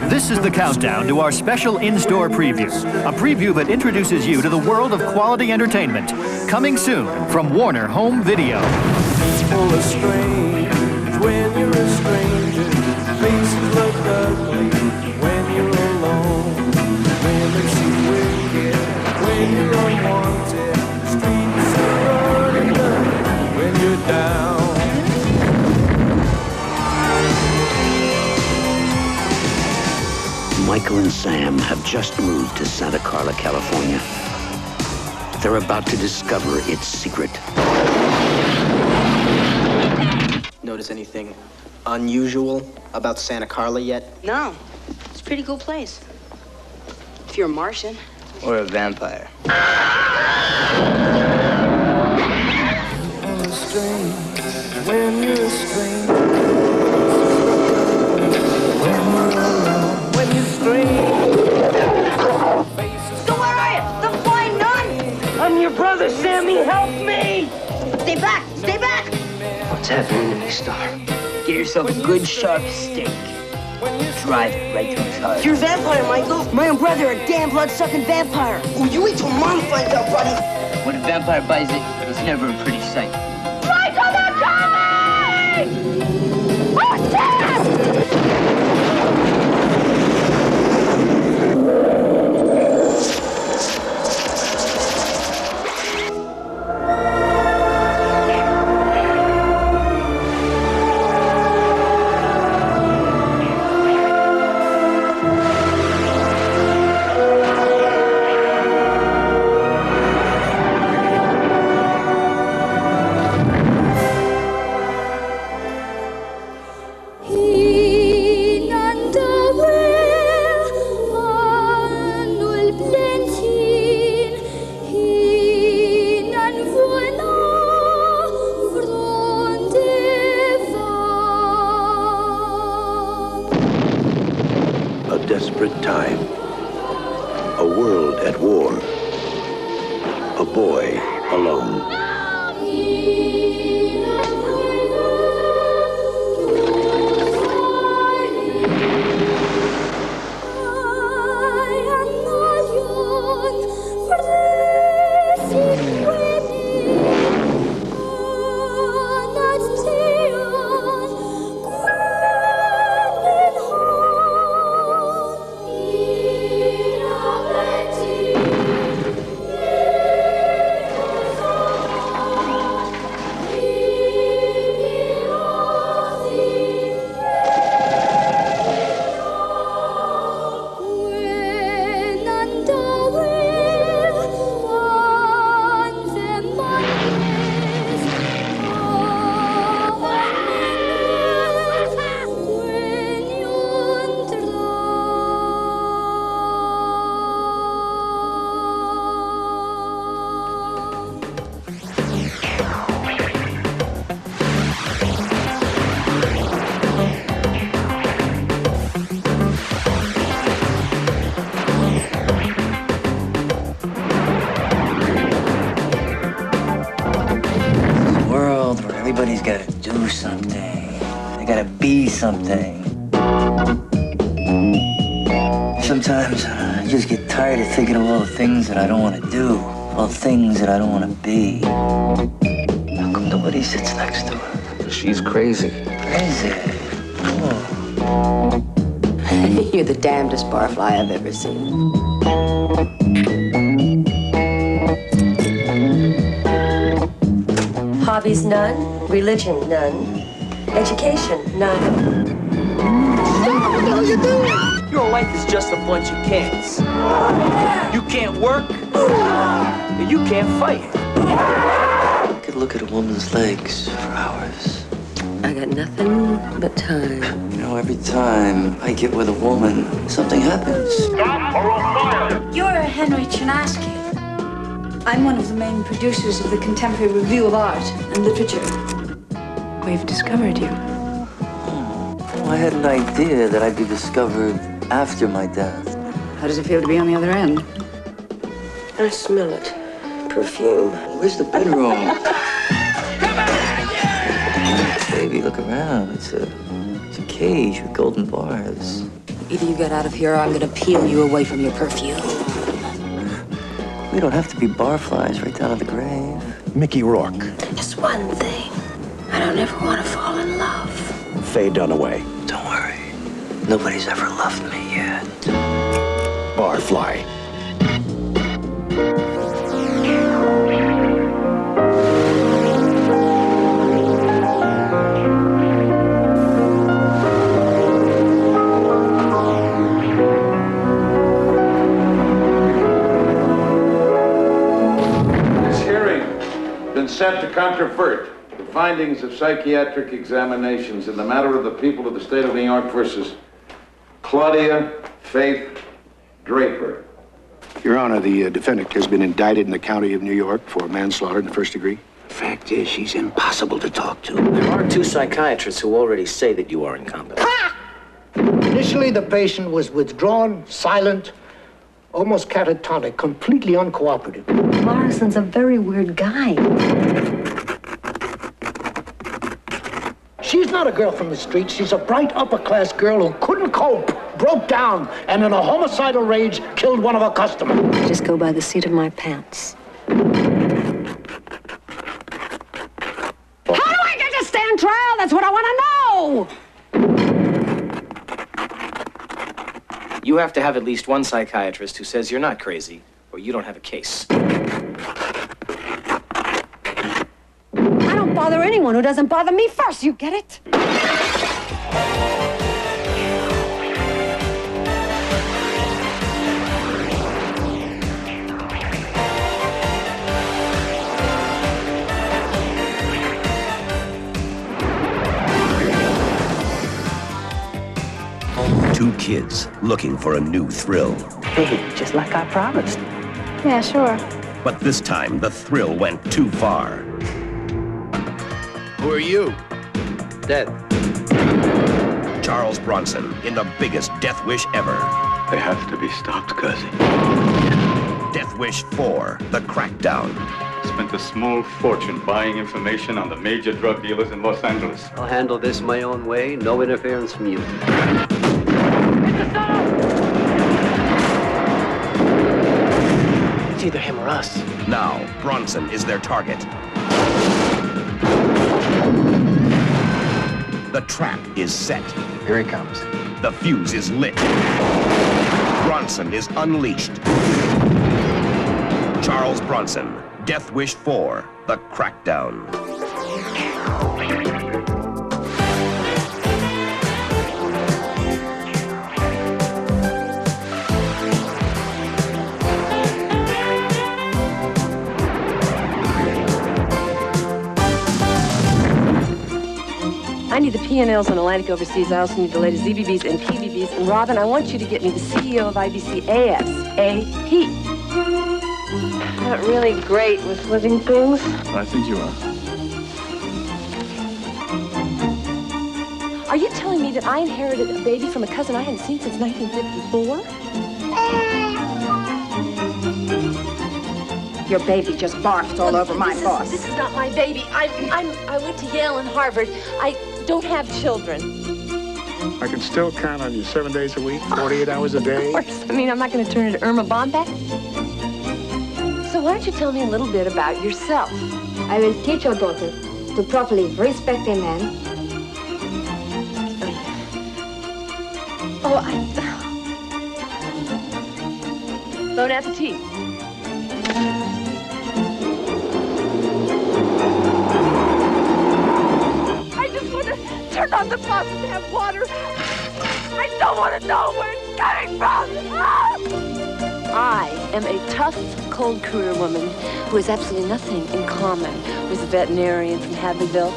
This is the countdown to our special in-store preview. A preview that introduces you to the world of quality entertainment. Coming soon from Warner Home Video. People are strange when you're a stranger. Faces look ugly when you're alone. Women seem wicked when you're unwanted. Streets are running when you're down. Michael and Sam have just moved to Santa Carla, California. They're about to discover its secret. Notice anything unusual about Santa Carla yet? No. It's a pretty cool place. If you're a Martian. Or a vampire. When you're a stranger, when you're alone, when you're strange. So where are you? The flying nun? I'm your brother, Sammy. Help me! Stay back! Stay back! What's happening to me, Star? Get yourself a good sharp steak. Drive it right through his heart. You're a vampire, Michael. My own brother, a damn blood-sucking vampire. Oh, you wait till Mom finds out, buddy. When a vampire buys it, it's never a pretty sight. Michael, they're coming! Oh, shit! A desperate time. A world at war. A boy alone. Everybody's got to do something. They got to be something. Sometimes I just get tired of thinking of all the things that I don't want to do, all the things that I don't want to be. How come nobody sits next to her? She's crazy. Crazy? Oh. You're the damnedest barfly I've ever seen. Hobbies, none. Religion, none. Education, none. What the hell are you doing? Your life is just a bunch of can'ts. You can't work, and you can't fight. I could look at a woman's legs for hours. I got nothing but time. You know, every time I get with a woman, something happens. Stop or I'll fire! You're Henry Chinaski. I'm one of the main producers of the Contemporary Review of Art and Literature. We've discovered you. Oh, I had an idea that I'd be discovered after my death. How does it feel to be on the other end? I smell it. Perfume. Where's the bedroom? Baby, look around. It's a cage with golden bars. Either you get out of here or I'm gonna peel you away from your perfume. We don't have to be barflies right down to the grave. Mickey Rourke. Just one thing. I don't ever want to fall in love. Faye Dunaway. Don't worry. Nobody's ever loved me yet. Barfly. Set to controvert the findings of psychiatric examinations in the matter of the people of the state of New York versus Claudia Faith Draper. Your Honor, the defendant has been indicted in the county of New York for manslaughter in the first degree. Fact is, she's impossible to talk to. There are 2 psychiatrists who already say that you are incompetent. Initially, the patient was withdrawn, silent, almost catatonic, completely uncooperative. Morrison's a very weird guy. She's not a girl from the street. She's a bright, upper-class girl who couldn't cope, broke down, and in a homicidal rage, killed one of her customers. Just go by the seat of my pants. How do I get to stand trial? That's what I want to know! You have to have at least one psychiatrist who says you're not crazy, or you don't have a case. I don't bother anyone who doesn't bother me first, you get it? 2 kids looking for a new thrill. Hey, just like I promised. Yeah, sure. But this time, the thrill went too far. Who are you? Dead. Charles Bronson in the biggest death wish ever. They have to be stopped, cousin. Death Wish 4, The Crackdown. Spent a small fortune buying information on the major drug dealers in Los Angeles. I'll handle this my own way. No interference from you. It's either him or us. Now, Bronson is their target. The trap is set. Here he comes. The fuse is lit. Bronson is unleashed. Charles Bronson, Death Wish 4, The Crackdown. I need the P&Ls on Atlantic Overseas. I also need the latest ZBBs and PBBs. And Robin, I want you to get me the CEO of IBC ASAP. I'm not really great with living things. I think you are. Are you telling me that I inherited a baby from a cousin I hadn't seen since 1954? Your baby just barfed all over my boss. This is not my baby. I went to Yale and Harvard. I don't have children. I can still count on you 7 days a week, 48 hours a day. Of course. I mean, I'm not going to turn into Irma Bombeck. So why don't you tell me a little bit about yourself? I will teach your daughter to properly respect a man. Bon appetit. I just want to turn on the faucet and have water. I don't want to know where it's coming from. I am a tough, cold career woman who has absolutely nothing in common with a veterinarian from Happyville.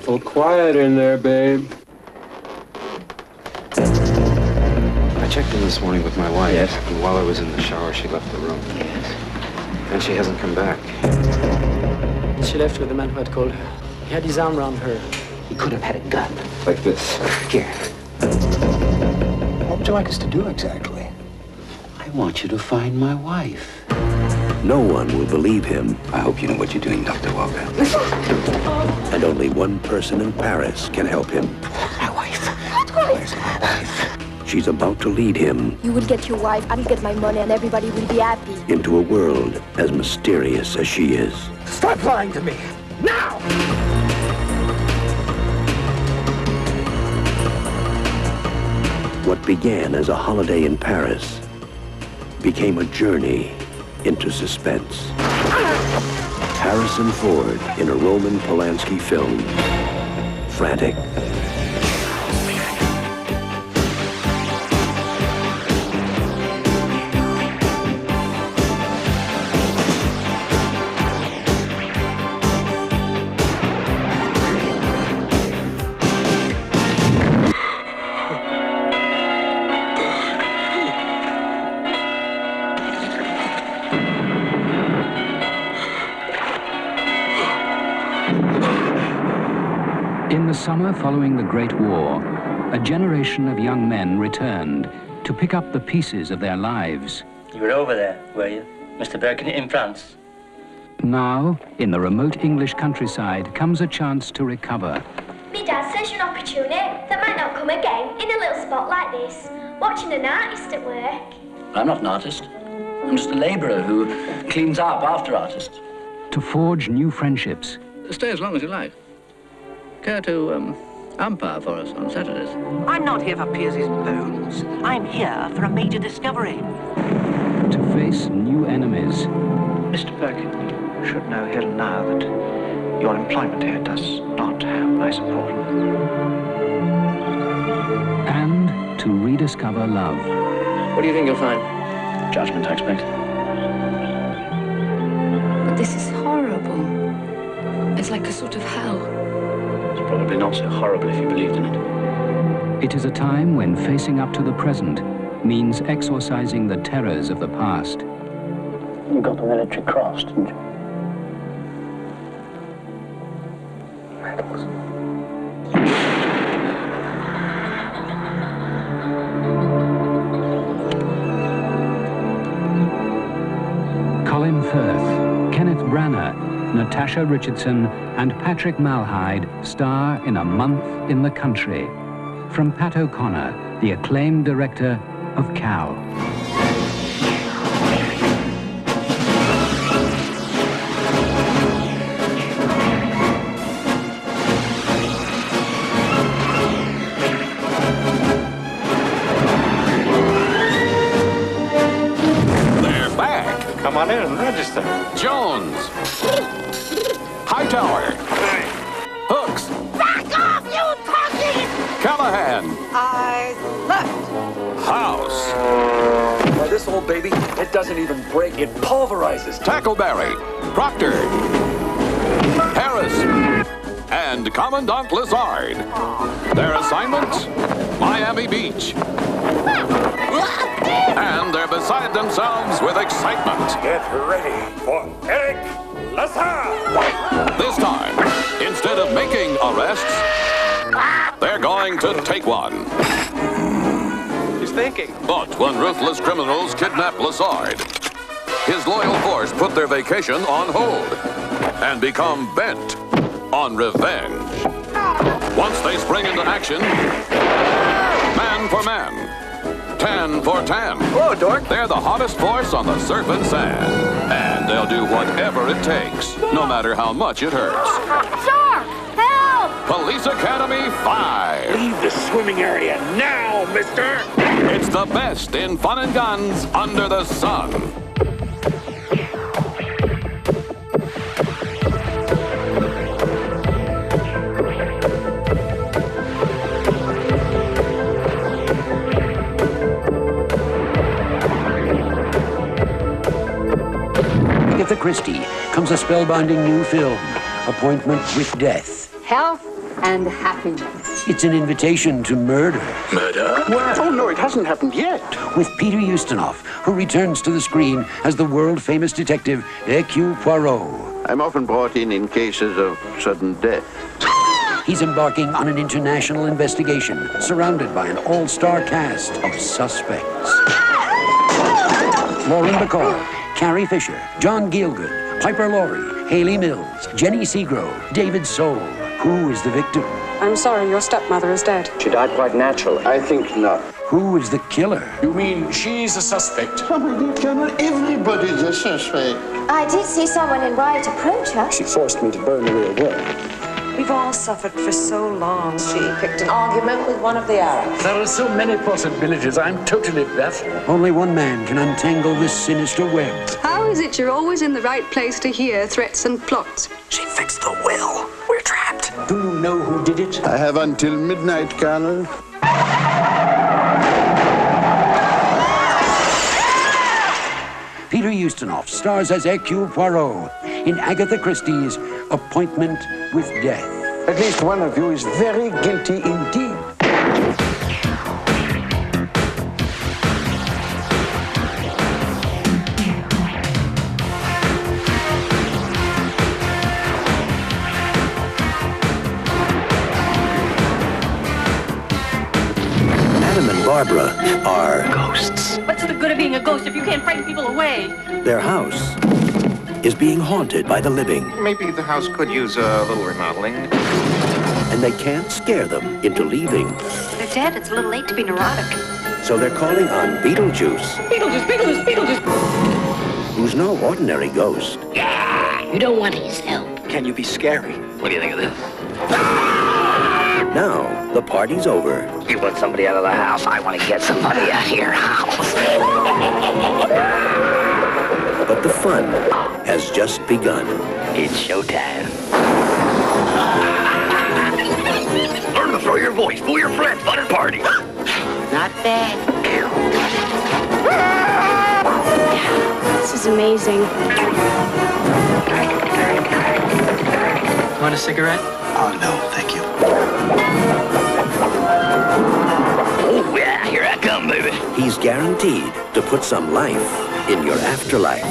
Awful quiet in there, babe. I checked in this morning with my wife. Yes. And while I was in the shower, she left the room. Yes. And she hasn't come back. She left with the man who had called her. He had his arm around her. He could have had a gun. Like this. Here. What would you like us to do exactly? I want you to find my wife. No one will believe him. I hope you know what you're doing, Dr. Walker. And only one person in Paris can help him. My wife. Where's my wife? She's about to lead him You will get your wife, I'll get my money, and everybody will be happy. into a world as mysterious as she is. Stop lying to me! Now! What began as a holiday in Paris became a journey into suspense. Harrison Ford in a Roman Polanski film, Frantic. In the summer following the Great War, a generation of young men returned to pick up the pieces of their lives. You were over there, were you, Mr. Birkin, in France? Now, in the remote English countryside, comes a chance to recover. My dad says you're an opportunity that might not come again in a little spot like this, watching an artist at work. I'm not an artist. I'm just a labourer who cleans up after artists. To forge new friendships. Stay as long as you like. Care to umpire for us on Saturdays? I'm not here for Piers's bones. I'm here for a major discovery. To face new enemies. Mr. Birkin, you should know here and now that your employment here does not have my support. And to rediscover love. What do you think you'll find? Judgment, I expect. But this is horrible. It's like a sort of hell. It's probably not so horrible if you believed in it. It is a time when facing up to the present means exorcising the terrors of the past. You got the military cross, didn't you? Medals. Colin Firth, Kenneth Branagh, Natasha Richardson and Patrick Malahide star in A Month in the Country. From Pat O'Connor, the acclaimed director of Cal. They're back. Come on in and register. Jones. Hightower. Hooks. Back off, you turkeys! Callahan. Eyes left. House. Now this old baby, it doesn't even break, it pulverizes. Tackleberry. Proctor. Harris. And Commandant Lazard. Their assignments? Miami Beach. And they're beside themselves with excitement. Get ready for Eric Lazard. This time, instead of making arrests, they're going to take one. He's thinking. But when ruthless criminals kidnap Lazard, his loyal force put their vacation on hold and become bent on revenge. Once they spring into action, man for man, tan for tan. Whoa, Dork. They're the hottest force on the surf and sand. And they'll do whatever it takes, no matter how much it hurts. Shark! Help! Police Academy 5. Leave the swimming area now, mister. It's the best in fun and guns under the sun. Agatha Christie comes a spellbinding new film, Appointment with Death. health, and happiness. It's an invitation to murder. Murder? What? Oh, no, it hasn't happened yet. With Peter Ustinov, who returns to the screen as the world-famous detective Hercule Poirot. I'm often brought in cases of sudden death. He's embarking on an international investigation, surrounded by an all-star cast of suspects. Lauren Bacall, Carrie Fisher, John Gielgud, Piper Laurie, Haley Mills, Jenny Seagrove, David Soul. Who is the victim? I'm sorry, your stepmother is dead. She died quite naturally. I think not. Who is the killer? You mean she's a suspect? Oh, my dear Colonel, everybody's a suspect. I did see someone in white approach her. She forced me to burn the real work. We've all suffered for so long. She picked an argument with one of the Arabs. There are so many possibilities. I'm totally baffled. Only one man can untangle this sinister web. How is it you're always in the right place to hear threats and plots? She fixed the will. We're trapped. Do you know who did it? I have until midnight, Colonel. Peter Ustinov stars as Hercule Poirot in Agatha Christie's Appointment with Death. At least one of you is very guilty indeed. Adam and Barbara are ghosts. What's the good of being a ghost if you can't frighten people away? Their house is being haunted by the living. Maybe the house could use a little remodeling. And they can't scare them into leaving. They're dead. It's a little late to be neurotic. So they're calling on Beetlejuice, Beetlejuice, Beetlejuice, Beetlejuice. who's no ordinary ghost. You don't want his help. Can you be scary? What do you think of this? Now, the party's over. You want somebody out of the house? I want to get somebody out of your house. But the fun has just begun. It's showtime. Learn to throw your voice, fool your friends, fun and party. Not bad. This is amazing. Want a cigarette? Oh, no, thank you. Oh, yeah, here I come, baby. He's guaranteed to put some life in your afterlife.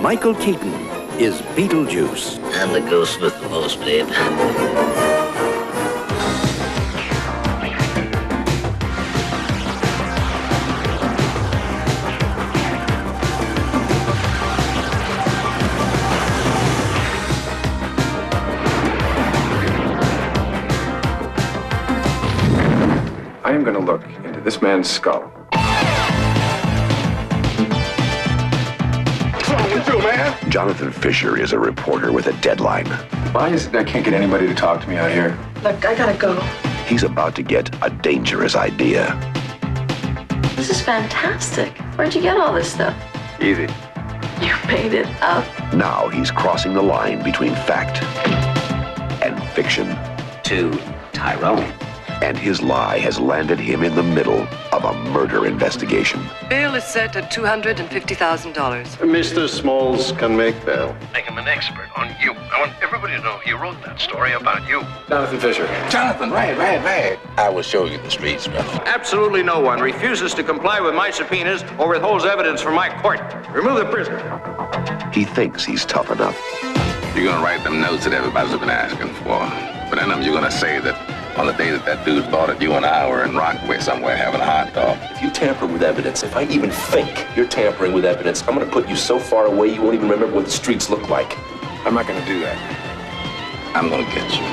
Michael Keaton is Beetlejuice. I'm the ghost with the most, babe. I am going to look into this man's skull. What's wrong with you, man? Jonathan Fisher is a reporter with a deadline. Why is it I can't get anybody to talk to me out here? Look, I gotta go. He's about to get a dangerous idea. This is fantastic. Where'd you get all this stuff? Easy. You made it up. Now he's crossing the line between fact and fiction. To Tyrone. And his lie has landed him in the middle of a murder investigation. Bail is set at $250,000. Mr. Smalls can make bail. Make him an expert on you. I want everybody to know he wrote that story about you. Jonathan Fisher. Jonathan, right. I will show you the streets, brother. Absolutely no one refuses to comply with my subpoenas or withholds evidence from my court. Remove the prisoner. He thinks he's tough enough. You're gonna write them notes that everybody's been asking for. But in them, you're gonna say that on the day that dude thought that you and I were in Rockaway somewhere having a hot dog. If you tamper with evidence, if I even think you're tampering with evidence, I'm gonna put you so far away you won't even remember what the streets look like. I'm not gonna do that. I'm gonna get you.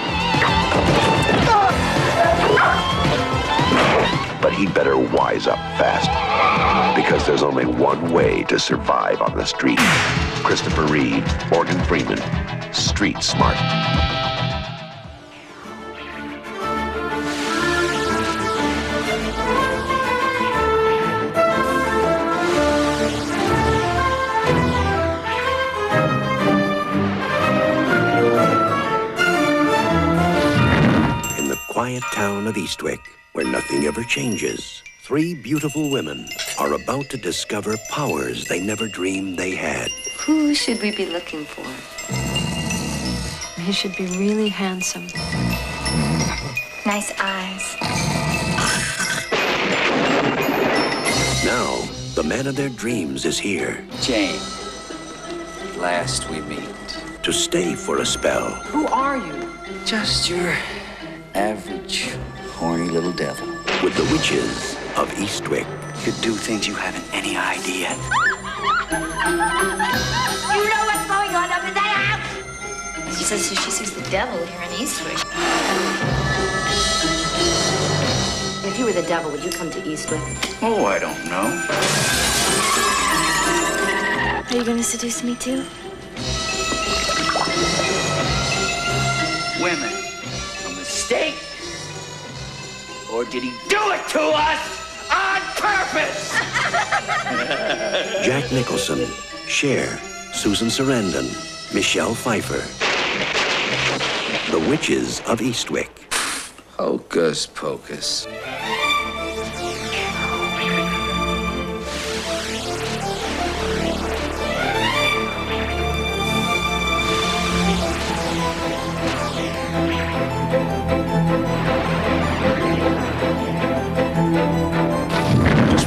But he'd better wise up fast, because there's only one way to survive on the street. Christopher Reeve, Morgan Freeman, Street Smart. Quiet town of Eastwick, where nothing ever changes, three beautiful women are about to discover powers they never dreamed they had. Who should we be looking for? He should be really handsome. Nice eyes. Now, the man of their dreams is here. Jane, at last we meet. To stay for a spell. Who are you? Just your average, horny little devil. With the witches of Eastwick. You could do things you haven't any idea. You know what's going on up in that house? She says she sees the devil here in Eastwick. If you were the devil, would you come to Eastwick? Oh, I don't know. Are you gonna seduce me too? Women, a mistake? Or did he do it to us on purpose? Jack Nicholson, Cher, Susan Sarandon, Michelle Pfeiffer. The Witches of Eastwick. Hocus pocus.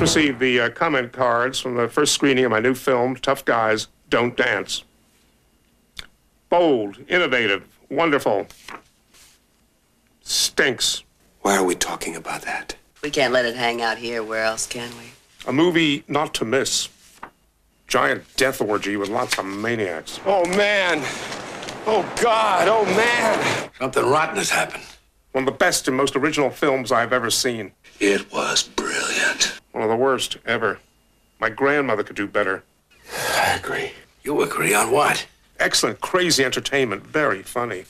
Received the comment cards from the first screening of my new film, Tough Guys Don't Dance. Bold, innovative, wonderful. Stinks. Why are we talking about that? We can't let it hang out here. Where else can we? A movie not to miss. Giant death orgy with lots of maniacs. Oh, man. Oh, God. Oh, man. Something rotten has happened. One of the best and most original films I've ever seen. It was brilliant. One of the worst ever. My grandmother could do better. I agree. You agree on what? Excellent, crazy entertainment. Very funny.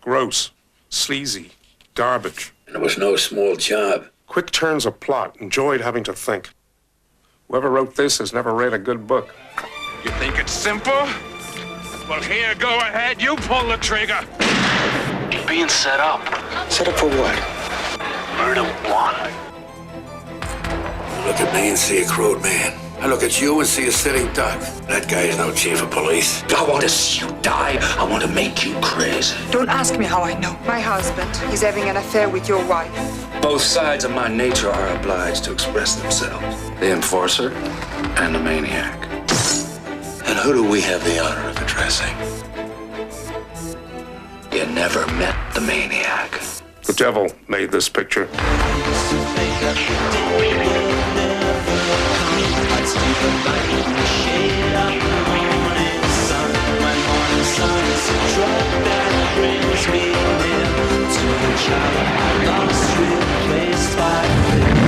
Gross, sleazy, garbage. And it was no small job. Quick turns of plot. Enjoyed having to think. Whoever wrote this has never read a good book. You think it's simple? Well, here, go ahead. You pull the trigger. You're being set up. Set up for what? Murder one. You look at me and see a crowed man. I look at you and see a sitting duck. That guy is no chief of police. I want to see you die. I want to make you crazy. Don't ask me how I know. My husband, he's having an affair with your wife. Both sides of my nature are obliged to express themselves. The enforcer and the maniac. And who do we have the honor of addressing? You never met the maniac. The devil made this picture.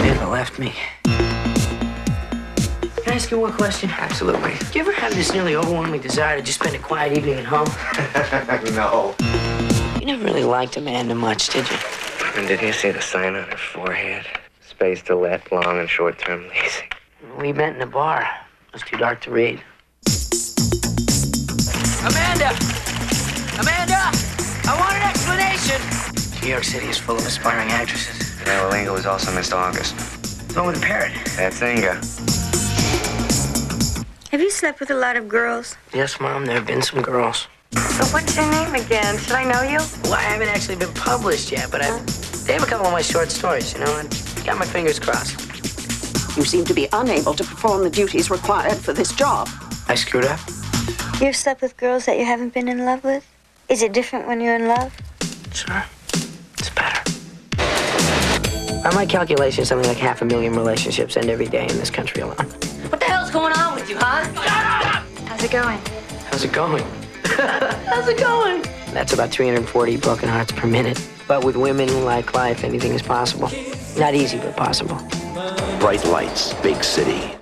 Never left me. Can I ask you one question? Absolutely. Do you ever have this nearly overwhelming desire to just spend a quiet evening at home? No. You never really liked Amanda much, did you? And did you see the sign on her forehead? Space to let, long and short-term leasing. We met in a bar. It was too dark to read. Amanda! Amanda! I want an explanation! New York City is full of aspiring actresses. Ella Lingo was also Missed August. The one with the parrot. That's Inga. Have you slept with a lot of girls? Yes, Mom, there have been some girls. So what's your name again? Should I know you? Well, I haven't actually been published yet, but they have a couple of my short stories, you know, and got my fingers crossed. You seem to be unable to perform the duties required for this job. I screwed up? You've slept with girls that you haven't been in love with? Is it different when you're in love? Sure. It's better. By my calculations, something like 500,000 relationships end every day in this country alone. What the hell's going on with you, huh? How's it going? How's it going? How's it going? That's about 340 broken hearts per minute. But with women, like life, anything is possible. Not easy, but possible. Bright lights, big city.